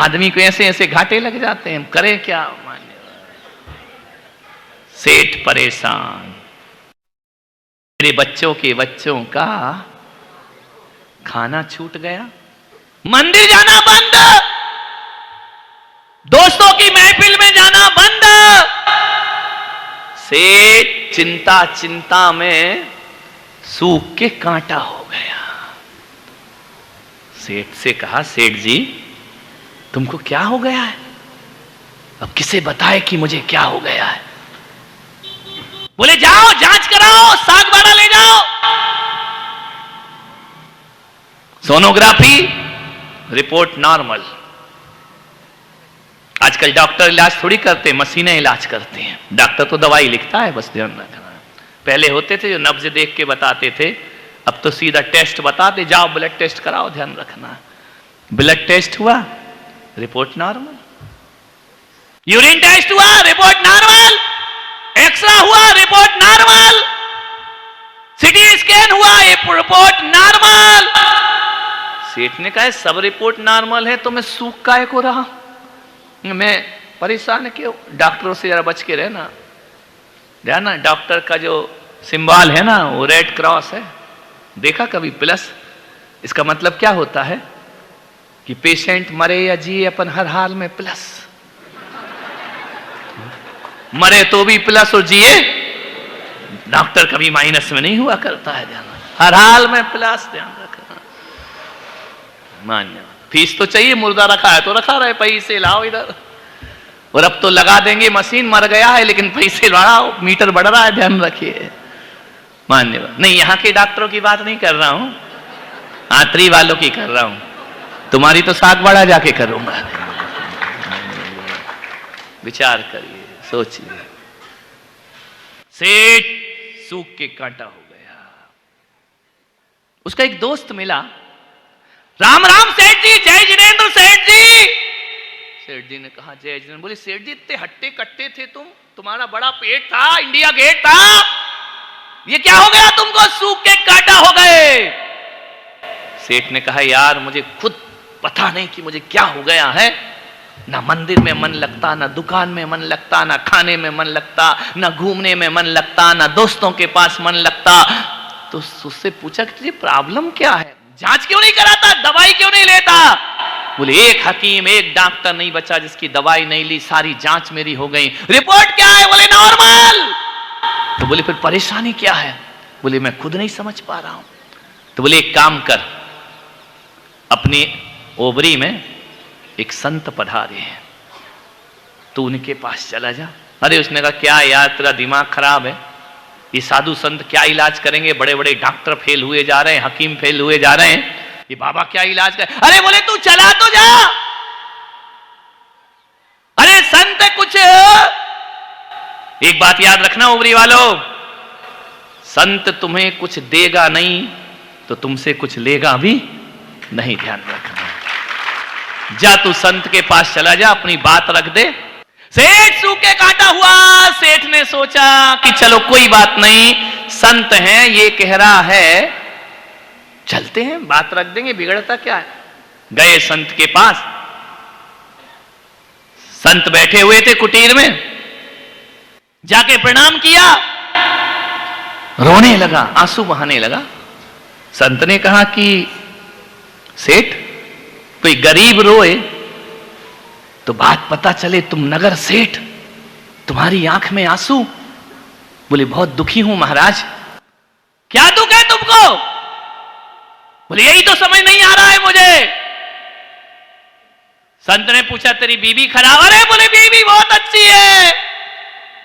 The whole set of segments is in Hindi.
आदमी को ऐसे ऐसे घाटे लग जाते हैं, करें क्या। सेठ परेशान, मेरे बच्चों के बच्चों का खाना छूट गया, मंदिर जाना बंद, दोस्तों की महफिल में जाना बंद। सेठ चिंता चिंता में सूख के कांटा हो गया। सेठ से कहा, सेठ जी तुमको क्या हो गया है? अब किसे बताए कि मुझे क्या हो गया है? बोले जाओ जांच कराओ, साग बाड़ा ले जाओ। Sonography, report normal. आजकल डॉक्टर इलाज थोड़ी करते, मशीनें इलाज करते हैं। डॉक्टर तो दवाई लिखता है, बस ध्यान रखना। पहले होते थे जो नब्ज देख के बताते थे, अब तो सीधा टेस्ट बताते, जाओ ब्लड टेस्ट कराओ, ध्यान रखना। ब्लड टेस्ट हुआ, रिपोर्ट नॉर्मल। यूरिन टेस्ट हुआ, रिपोर्ट नॉर्मल। एक्सरा हुआ, रिपोर्ट नॉर्मल। सीटी स्कैन हुआ, रिपोर्ट नॉर्मल। सेठ ने कहा सब रिपोर्ट नॉर्मल है तो मैं सूख काहे को रहा, मैं परेशान क्यों? डॉक्टरों से जरा बच के रहना। ध्यान, डॉक्टर का जो सिंबल है ना वो रेड क्रॉस है, देखा कभी प्लस? इसका मतलब क्या होता है कि पेशेंट मरे या जिए अपन हर हाल में प्लस। मरे तो भी प्लस और जिए, डॉक्टर कभी माइनस में नहीं हुआ करता है। ध्यान, हर हाल में प्लस, ध्यान रखना। मान्य, फीस तो चाहिए, मुर्दा रखा है तो रखा रहे, पैसे लाओ इधर। और अब तो लगा देंगे मशीन, मर गया है लेकिन पैसे बढ़ाओ, मीटर बढ़ रहा है, ध्यान रखिए। मान्य नहीं, यहां के डॉक्टरों की बात नहीं कर रहा हूं, आतरी वालों की कर रहा हूं। तुम्हारी तो साग बड़ा जाके करूंगा। विचार करिए, सोचिए। सेठ सूख के कांटा हो गया। उसका एक दोस्त मिला, राम राम सेठ जी, जय जिनेंद्र सेठ जी। सेठ जी ने कहा जय जिनेंद्र। बोले सेठ जी इतने हट्टे कट्टे थे तुम, तुम्हारा बड़ा पेट था, इंडिया गेट था, ये क्या हो गया तुमको, सूख के कांटा हो गए। सेठ ने कहा यार मुझे खुद पता नहीं कि मुझे क्या हो गया है। ना मंदिर में मन लगता, ना दुकान में मन लगता, ना खाने में मन लगता, ना घूमने में मन लगता, ना दोस्तों के पास मन लगता। तो उससे पूछा कि तुझे प्रॉब्लम क्या है, जांच क्यों नहीं कराता, दवाई क्यों नहीं लेता? बोले एक हकीम एक डॉक्टर नहीं बचा जिसकी दवाई नहीं ली, सारी जांच मेरी हो गई। रिपोर्ट क्या है? बोले नॉर्मल। तो बोले फिर परेशानी क्या है? बोले मैं खुद नहीं समझ पा रहा हूं। तो बोले एक काम कर, अपनी ओबरी में एक संत पधारे हैं, तू उनके पास चला जा। अरे उसने कहा क्या यार तेरा दिमाग खराब है, ये साधु संत क्या इलाज करेंगे, बड़े बड़े डॉक्टर फेल हुए जा रहे हैं, हकीम फेल हुए जा रहे हैं, ये बाबा क्या इलाज करे। अरे बोले तू चला तो जा, अरे संत कुछ एक बात याद रखना उबरी वालों, संत तुम्हें कुछ देगा नहीं तो तुमसे कुछ लेगा भी नहीं, ध्यान रखना। जा तू संत के पास चला जा, अपनी बात रख दे। सेठ सूखे कांटा हुआ। सेठ ने सोचा कि चलो कोई बात नहीं, संत हैं, ये कह रहा है, चलते हैं, बात रख देंगे, बिगड़ता क्या है। गए संत के पास। संत बैठे हुए थे कुटीर में, जाके प्रणाम किया, रोने लगा, आंसू बहाने लगा। संत ने कहा कि सेठ कोई गरीब रोए तो बात पता चले, तुम नगर सेठ, तुम्हारी आंख में आंसू। बोले बहुत दुखी हूं महाराज। क्या दुख है तुमको? बोले यही तो समझ नहीं आ रहा है मुझे। संत ने पूछा तेरी बीवी खराब? अरे बोले बीवी बहुत अच्छी है,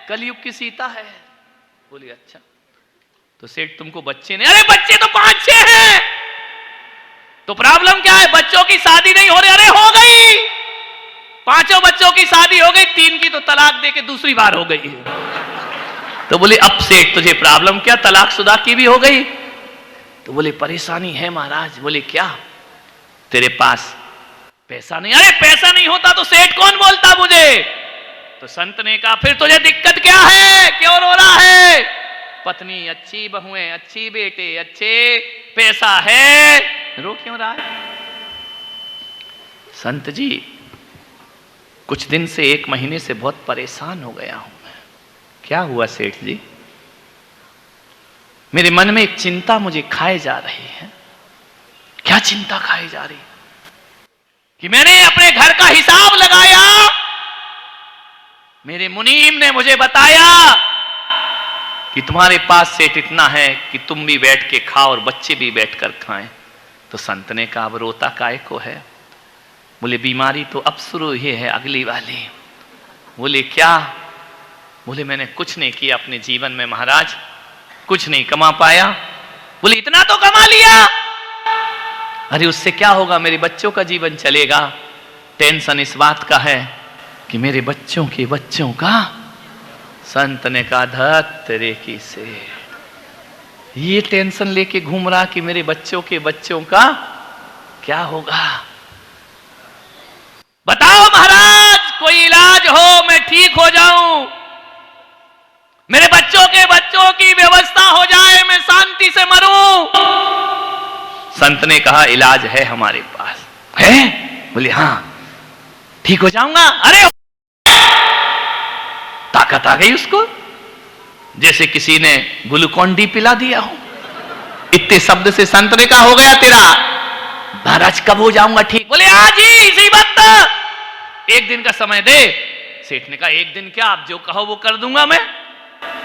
कलयुग की सीता है। बोले अच्छा। तो सेठ तुमको बच्चे नहीं? अरे बच्चे तो 5-6 हैं। तो प्रॉब्लम क्या है? बच्चों की शादी नहीं हो रही? अरे हो गई, 5 बच्चों की शादी हो गई, 3 की तो तलाक दे के दूसरी बार हो गई। तो बोले अब सेठ तुझे प्रॉब्लम क्या, तलाकशुदा की भी हो गई? तो बोले परेशानी है महाराज। बोले क्या? तेरे पास पैसा नहीं? अरे पैसा नहीं होता तो सेठ कौन बोलता मुझे? तो संत ने कहा फिर तुझे दिक्कत क्या है, क्यों रो रहा है? पत्नी अच्छी, बहुएं अच्छी, बेटे अच्छे, पैसा है, रो क्यों रहा है? संत जी कुछ दिन से, 1 महीने से बहुत परेशान हो गया हूं मैं। क्या हुआ सेठ जी? मेरे मन में एक चिंता मुझे खाए जा रही है। क्या चिंता खाई जा रही? कि मैंने अपने घर का हिसाब लगाया, मेरे मुनीम ने मुझे बताया कि तुम्हारे पास सेठ इतना है कि तुम भी बैठ के खाओ और बच्चे भी बैठकर खाएं। तो संत ने कहा, अब रोता काय को है? बोले बीमारी तो अब शुरू ही है, अगली वाली। बोले क्या? बोले मैंने कुछ नहीं किया अपने जीवन में महाराज, कुछ नहीं कमा पाया। बोले इतना तो कमा लिया। अरे उससे क्या होगा, मेरे बच्चों का जीवन चलेगा। टेंशन इस बात का है कि मेरे बच्चों के बच्चों का। संत ने कहा, धत तेरे की से, ये टेंशन लेके घूम रहा कि मेरे बच्चों के बच्चों का क्या होगा। बताओ महाराज, कोई इलाज हो, मैं ठीक हो जाऊं, मेरे बच्चों के बच्चों की व्यवस्था हो जाए, मैं शांति से मरूं। संत ने कहा, इलाज है हमारे पास। है? बोले हां, ठीक हो जाऊंगा। अरे ताकत आ गई उसको, जैसे किसी ने ग्लूकोन डी पिला दिया हो। इतने शब्द से संत ने कहा, हो गया तेरा। महाराज कब हो जाऊंगा ठीक? बोले आज ही, इसी वक्त, 1 दिन का समय दे। सेठ ने कहा, 1 दिन क्या, आप जो कहो वो कर दूंगा मैं,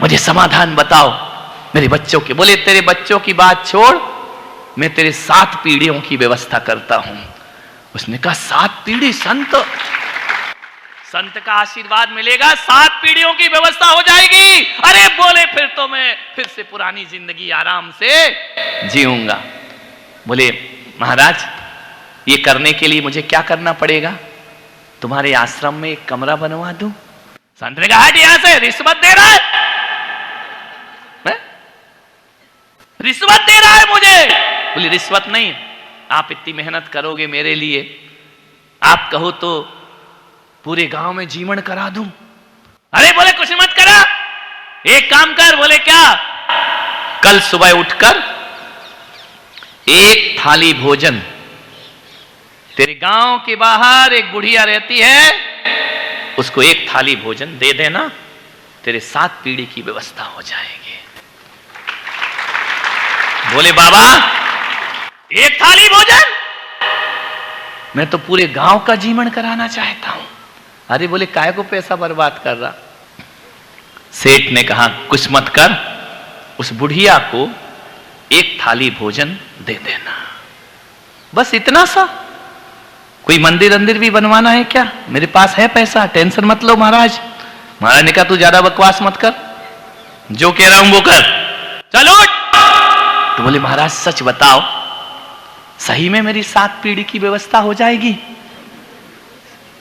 मुझे समाधान बताओ मेरे बच्चों के। बोले तेरे बच्चों की बात छोड़, मैं तेरे 7 पीढ़ियों की व्यवस्था करता हूं। उसने कहा 7 पीढ़ी? संत का आशीर्वाद मिलेगा, 7 पीढ़ियों की व्यवस्था हो जाएगी। अरे बोले फिर तो मैं फिर से पुरानी जिंदगी आराम से जीऊंगा। बोले महाराज, ये करने के लिए मुझे क्या करना पड़ेगा? तुम्हारे आश्रम में एक कमरा बनवा दूं? संत ने कहा, हट यहां से, रिश्वत दे रहा है, रिश्वत दे रहा है मुझे। बोले रिश्वत नहीं, आप इतनी मेहनत करोगे मेरे लिए, आप कहो तो पूरे गांव में जीवन करा दूं। अरे बोले कुछ मत करा, एक काम कर। बोले क्या? कल सुबह उठकर 1 थाली भोजन, तेरे गांव के बाहर एक बुढ़िया रहती है, उसको 1 थाली भोजन दे देना, तेरे 7 पीढ़ी की व्यवस्था हो जाएगी। बोले बाबा 1 थाली भोजन? मैं तो पूरे गांव का जीवन कराना चाहता हूं। अरे बोले काय को पैसा बर्बाद कर रहा? सेठ ने कहा, कुछ मत कर, उस बुढ़िया को 1 थाली भोजन दे देना, बस इतना सा। कोई मंदिर भी बनवाना है क्या? मेरे पास है पैसा, टेंशन मत लो महाराज। महाराज ने कहा, तू ज्यादा बकवास मत कर, जो कह रहा हूं वो कर, चलो। तो बोले महाराज सच बताओ, सही में मेरी 7 पीढ़ी की व्यवस्था हो जाएगी?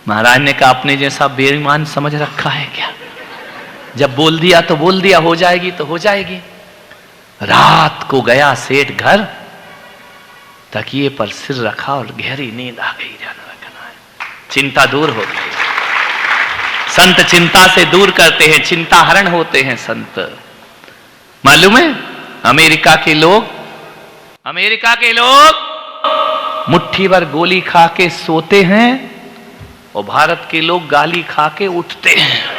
महाराज ने कहा, अपने जैसा बेईमान समझ रखा है क्या? जब बोल दिया तो बोल दिया, हो जाएगी तो हो जाएगी। रात को गया सेठ घर, तकिए पर सिर रखा और गहरी नींद आ गई। ध्यान रखना है, चिंता दूर हो गई। संत चिंता से दूर करते हैं, चिंता हरण होते हैं संत। मालूम है, अमेरिका के लोग मुट्ठी भर गोली खा के सोते हैं और भारत के लोग गाली खा के उठते हैं।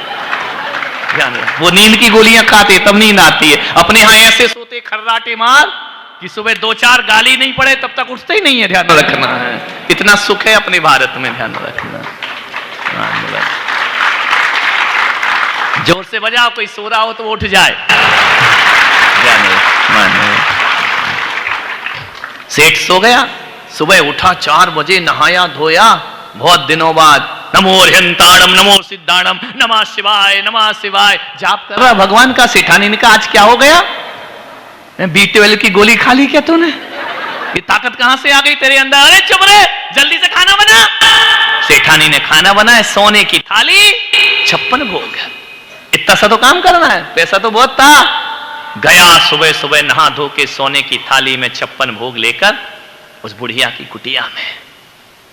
वो नींद की गोलियां खाते तब नींद आती है, अपने यहां ऐसे सोते खर्राटे मार कि सुबह 2-4 गाली नहीं पड़े तब तक उठते ही नहीं है। ध्यान रखना है, इतना सुख है अपने भारत में। ध्यान रखना, जोर से बजाओ, कोई सो रहा हो तो वो उठ जाए। सेठ सो गया, सुबह उठा 4 बजे, नहाया धोया, बहुत दिनों बाद नमो हरिहंताणम नमो सिद्धाणम नमः शिवाय जाप कर रहा भगवान का। सेठानी ने कहा, आज क्या हो गया? B12 की गोली खा ली क्या तूने? ये ताकत कहां से आ गई तेरे अंदर? अरे चुप रहे, जल्दी से खाना बना। सेठानी ने खाना बनाया, सोने की थाली, 56 भोग। इतना सा तो काम करना है, पैसा तो बहुत था। गया सुबह सुबह नहा धो के सोने की थाली में 56 भोग लेकर उस बुढ़िया की कुटिया में।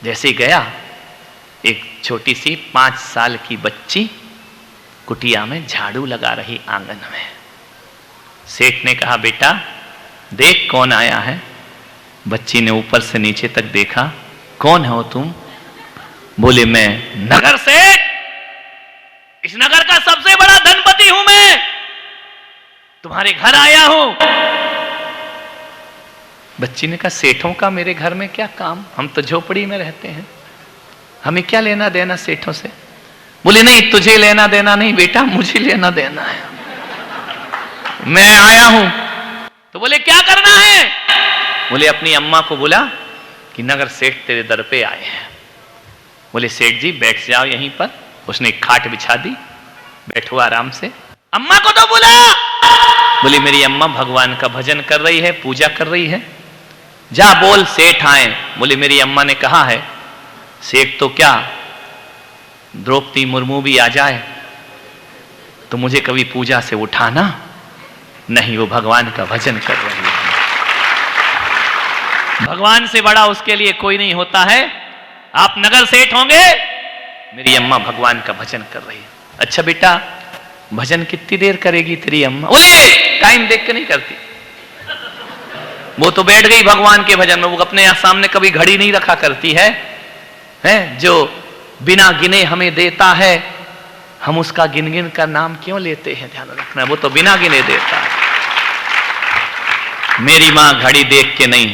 जैसे गया, एक छोटी सी 5 साल की बच्ची कुटिया में झाड़ू लगा रही आंगन में। सेठ ने कहा, बेटा देख कौन आया है। बच्ची ने ऊपर से नीचे तक देखा, कौन हो तुम? बोले मैं नगर सेठ इस नगर का सबसे बड़ा धनपति हूं मैं, तुम्हारे घर आया हूं। बच्ची ने कहा सेठों का मेरे घर में क्या काम, हम तो झोपड़ी में रहते हैं, हमें क्या लेना देना सेठों से। बोले नहीं तुझे लेना देना नहीं बेटा, मुझे लेना देना है, मैं आया हूं। तो बोले क्या करना है। बोले अपनी अम्मा को बुला कि नगर सेठ तेरे दर पे आए हैं। बोले सेठ जी बैठ जाओ यहीं पर। उसने एक खाट बिछा दी, बैठो आराम से। अम्मा को तो बुला। बोली मेरी अम्मा भगवान का भजन कर रही है, पूजा कर रही है, जा बोल सेठ आए। बोली मेरी अम्मा ने कहा है सेठ तो क्या द्रौपदी मुर्मू भी आ जाए तो मुझे कभी पूजा से उठाना नहीं, वो भगवान का भजन कर रही है, भगवान से बड़ा उसके लिए कोई नहीं होता है। आप नगर सेठ होंगे, मेरी अम्मा भगवान का भजन कर रही है। अच्छा बेटा भजन कितनी देर करेगी तेरी अम्मा। ओए टाइम देख के नहीं करती, वो तो बैठ गई भगवान के भजन में, वो अपने सामने कभी घड़ी नहीं रखा करती है, जो बिना गिने हमें देता है, हम उसका गिन गिन का नाम क्यों लेते हैं, ध्यान रखना, वो तो बिना गिने देता है। मेरी माँ घड़ी देख के नहीं,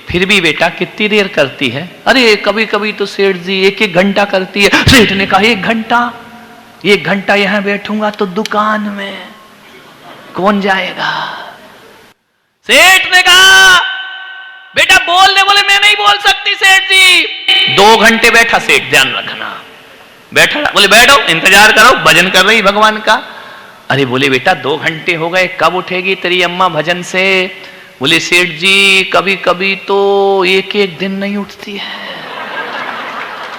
फिर भी बेटा कितनी देर करती है। अरे कभी कभी तो सेठ जी 1-1 घंटा करती है। सेठ ने कहा 1 घंटा यहां बैठूंगा तो दुकान में कौन जाएगा। सेठ ने कहा बेटा बोल दे। बोले मैं नहीं बोल सकती सेठ जी। 2 घंटे बैठा सेठ, ध्यान रखना, बैठा। बोले बैठो इंतजार करो, भजन कर रही भगवान का। अरे बोले बेटा 2 घंटे हो गए, कब उठेगी तेरी अम्मा भजन से। बोले सेठ जी कभी कभी तो 1-1 दिन नहीं उठती है,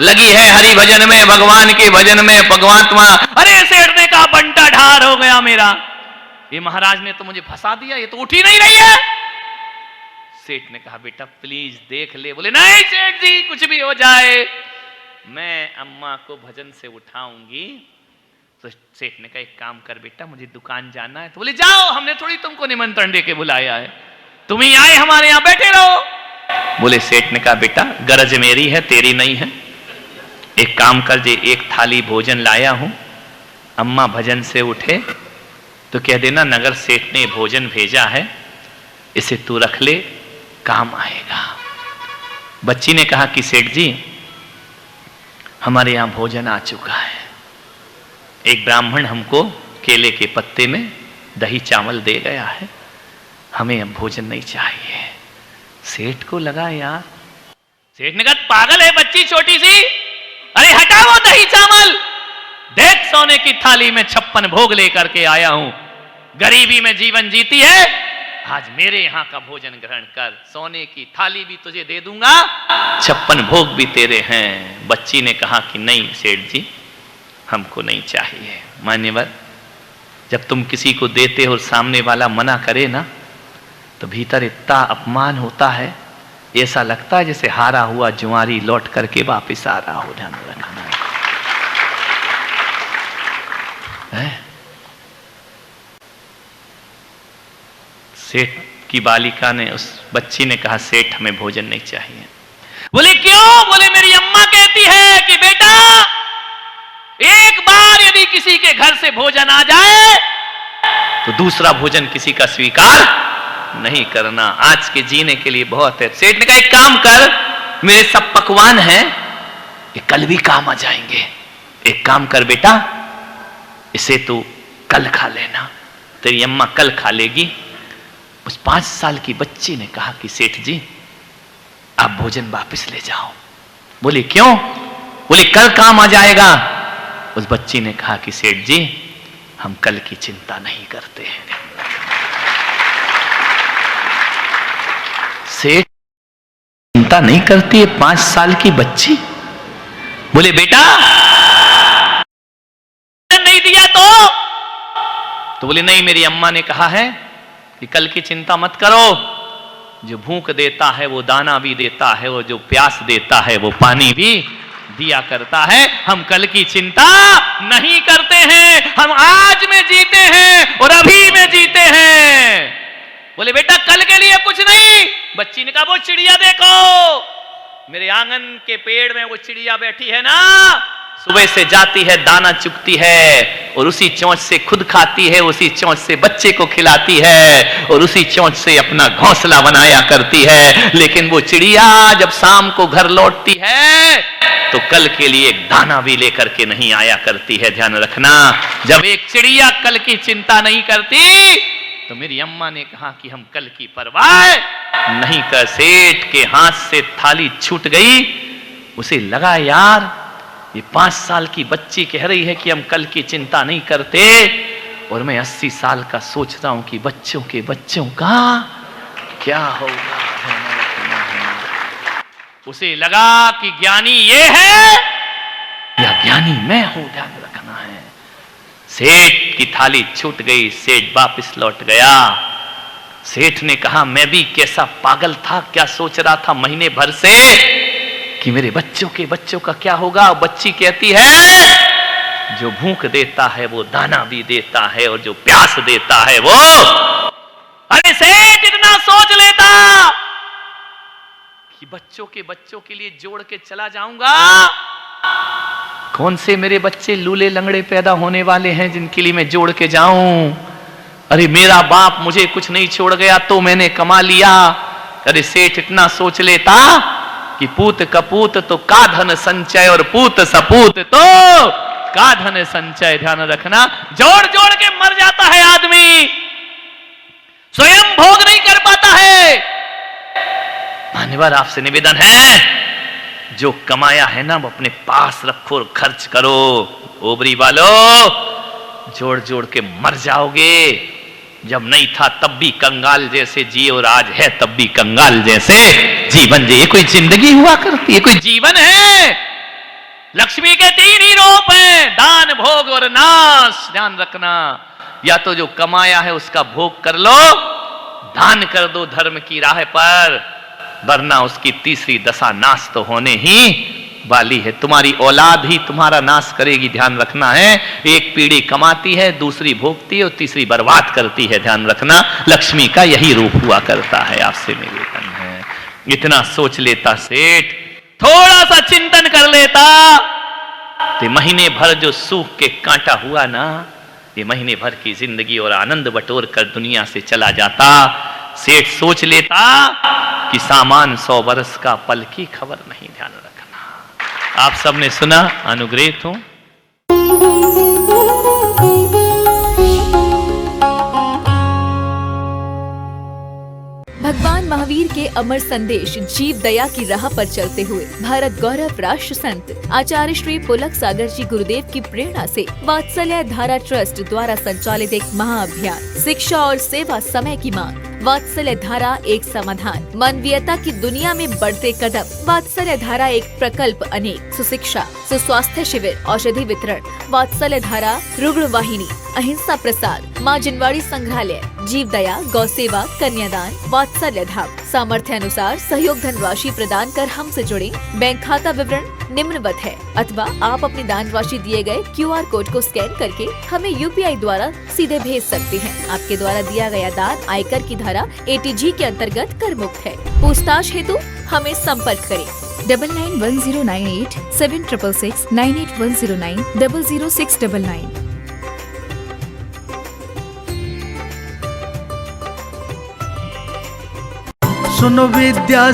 लगी है हरि भजन में, भगवान के भजन में, परमात्मा। अरे सेठ ने कहा बंटा ढार हो गया मेरा, ये महाराज ने तो मुझे फंसा दिया, ये तो उठ ही नहीं रही है। सेठ ने कहा बेटा प्लीज देख ले। बोले नहीं सेठ जी कुछ भी हो जाए मैं अम्मा को भजन से उठाऊंगी। तो सेठ ने कहा एक काम कर बेटा मुझे दुकान जाना है। तो बोले जाओ, हमने थोड़ी तुमको निमंत्रण दे के बुलाया है, तुम ही आए हमारे यहां बैठे रहो। बोले सेठ ने कहा बेटा गरज मेरी है तेरी नहीं है, एक काम कर जे 1 थाली भोजन लाया हूं, अम्मा भजन से उठे तो कह देना नगर सेठ ने भोजन भेजा है, इसे तू रख ले काम आएगा। बच्ची ने कहा कि सेठ जी हमारे यहां भोजन आ चुका है, एक ब्राह्मण हमको केले के पत्ते में दही चावल दे गया है, हमें अब भोजन नहीं चाहिए। सेठ को लगा यार, सेठ ने कहा पागल है बच्ची छोटी सी, अरे हटाओ दही चावल, देख सोने की थाली में 56 भोग लेकर के आया हूं, गरीबी में जीवन जीती है, आज मेरे यहां का भोजन ग्रहण कर, सोने की थाली भी तुझे दे दूंगा, 56 भोग भी तेरे हैं। बच्ची ने कहा कि नहीं सेठ जी हमको नहीं चाहिए। मान्यवर जब तुम किसी को देते हो और सामने वाला मना करे ना तो भीतर इतना अपमान होता है, ऐसा लगता है जैसे हारा हुआ जुआरी लौट करके वापिस आ रहा हो। ध्यान रखना है। सेठ की बालिका ने, उस बच्ची ने कहा सेठ हमें भोजन नहीं चाहिए। बोले क्यों? बोले मेरी अम्मा कहती है कि बेटा एक बार यदि किसी के घर से भोजन आ जाए तो दूसरा भोजन किसी का स्वीकार नहीं करना, आज के जीने के लिए बहुत है। सेठ ने कहा एक काम कर, मेरे सब पकवान हैं ये कल भी काम आ जाएंगे, एक काम कर बेटा इसे तू कल खा लेना, तेरी अम्मा कल खा लेगी। उस 5 साल की बच्ची ने कहा कि सेठ जी आप भोजन वापस ले जाओ। बोले क्यों? बोले कल काम आ जाएगा। उस बच्ची ने कहा कि सेठ जी हम कल की चिंता नहीं करते हैं। सेठ चिंता नहीं करती है 5 साल की बच्ची। बोले बेटा नहीं दिया तो बोले नहीं मेरी अम्मा ने कहा है कि कल की चिंता मत करो, जो भूख देता है वो दाना भी देता है, और जो प्यास देता है वो पानी भी दिया करता है, हम कल की चिंता नहीं करते हैं, हम आज में जीते हैं और अभी में जीते हैं। बोले बेटा कल के लिए कुछ नहीं। बच्ची ने कहा वो चिड़िया देखो, मेरे आंगन के पेड़ में वो चिड़िया बैठी है ना, सुबह से जाती है, दाना चुगती है और उसी चोंच से खुद खाती है, उसी चोंच से बच्चे को खिलाती है और उसी चोंच से अपना घोंसला बनाया करती है। लेकिन वो चिड़िया जब शाम को घर लौटती है तो कल के लिए एक दाना भी लेकर के नहीं आया करती है। ध्यान रखना, जब एक चिड़िया कल की चिंता नहीं करती तो मेरी अम्मा ने कहा कि हम कल की परवाह नहीं कर। सेठ के हाथ से थाली छूट गई। उसे लगा यार ये 5 साल की बच्ची कह रही है कि हम कल की चिंता नहीं करते और मैं 80 साल का सोच रहा हूं कि बच्चों के बच्चों का क्या होगा। उसे लगा कि ज्ञानी ये है या ज्ञानी मैं हूं। ध्यान रखना है। सेठ की थाली छूट गई। सेठ वापस लौट गया। सेठ ने कहा मैं भी कैसा पागल था, क्या सोच रहा था महीने भर से कि मेरे बच्चों के बच्चों का क्या होगा। बच्ची कहती है जो भूख देता है वो दाना भी देता है और जो प्यास देता है वो। अरे सेठ इतना सोच लेता कि बच्चों के बच्चों के लिए जोड़ के चला जाऊंगा। कौन से मेरे बच्चे लूले लंगड़े पैदा होने वाले हैं जिनके लिए मैं जोड़ के जाऊं। अरे मेरा बाप मुझे कुछ नहीं छोड़ गया तो मैंने कमा लिया। अरे सेठ इतना सोच लेता कि पूत कपूत तो का धन संचय और पूत सपूत तो का धन संचय। ध्यान रखना, जोड़ जोड़ के मर जाता है आदमी, स्वयं भोग नहीं कर पाता है। मान्यवर आपसे निवेदन है जो कमाया है ना वो अपने पास रखो और खर्च करो। ओबरी वालों जोड़ जोड़ के मर जाओगे। जब नहीं था तब भी कंगाल जैसे जिए और आज है तब भी कंगाल जैसे जीवन जिए। कोई जिंदगी हुआ करती है, कोई जीवन है। लक्ष्मी के 3 ही रूप हैं, दान भोग और नाश। ध्यान रखना, या तो जो कमाया है उसका भोग कर लो, दान कर दो धर्म की राह पर, वरना उसकी तीसरी दशा नाश तो होने ही वाली है। तुम्हारी औलाद ही तुम्हारा नाश करेगी। ध्यान रखना है, एक पीढ़ी कमाती है, दूसरी भोगती है और तीसरी बर्बाद करती है। ध्यान रखना, लक्ष्मी का यही रूप हुआ करता है। आपसे निवेदन है इतना सोच लेता सेठ, थोड़ा सा चिंतन कर लेता तो महीने भर जो सूख के कांटा हुआ ना, ये महीने भर की जिंदगी और आनंद बटोर कर दुनिया से चला जाता। सेठ सोच लेता कि सामान 100 वर्ष का, पल की खबर नहीं। ध्यान रखना, आप सबने सुना, अनुग्रहित हूं। भगवान महावीर के अमर संदेश जीव दया की राह पर चलते हुए भारत गौरव राष्ट्र संत आचार्य श्री पुलक सागर जी गुरुदेव की प्रेरणा से वात्सल्य धारा ट्रस्ट द्वारा संचालित एक महाअभियान शिक्षा और सेवा समय की मांग। वात्सल्य धारा एक समाधान, मानवीयता की दुनिया में बढ़ते कदम। वात्सल्य धारा एक प्रकल्प अनेक, सुशिक्षा, सुस्वास्थ्य शिविर, औषधि वितरण, वात्सल्य धारा रुग्ण वाहिनी, अहिंसा प्रसाद, माँ जिनवाड़ी संग्रहालय, जीव दया, गौ सेवा, कन्यादान, वात्सल्य धाम। सामर्थ्य अनुसार सहयोग धनराशि प्रदान कर हमसे जुड़े। बैंक खाता विवरण निम्नवत है, अथवा आप अपनी दान राशि दिए गए QR कोड को स्कैन करके हमें UPI द्वारा सीधे भेज सकते हैं। आपके द्वारा दिया गया दान आयकर की धारा ATG के अंतर्गत कर मुक्त है। पूछताछ हेतु हमें संपर्क करें 991098 7666 98109 00699। सुनो विद्या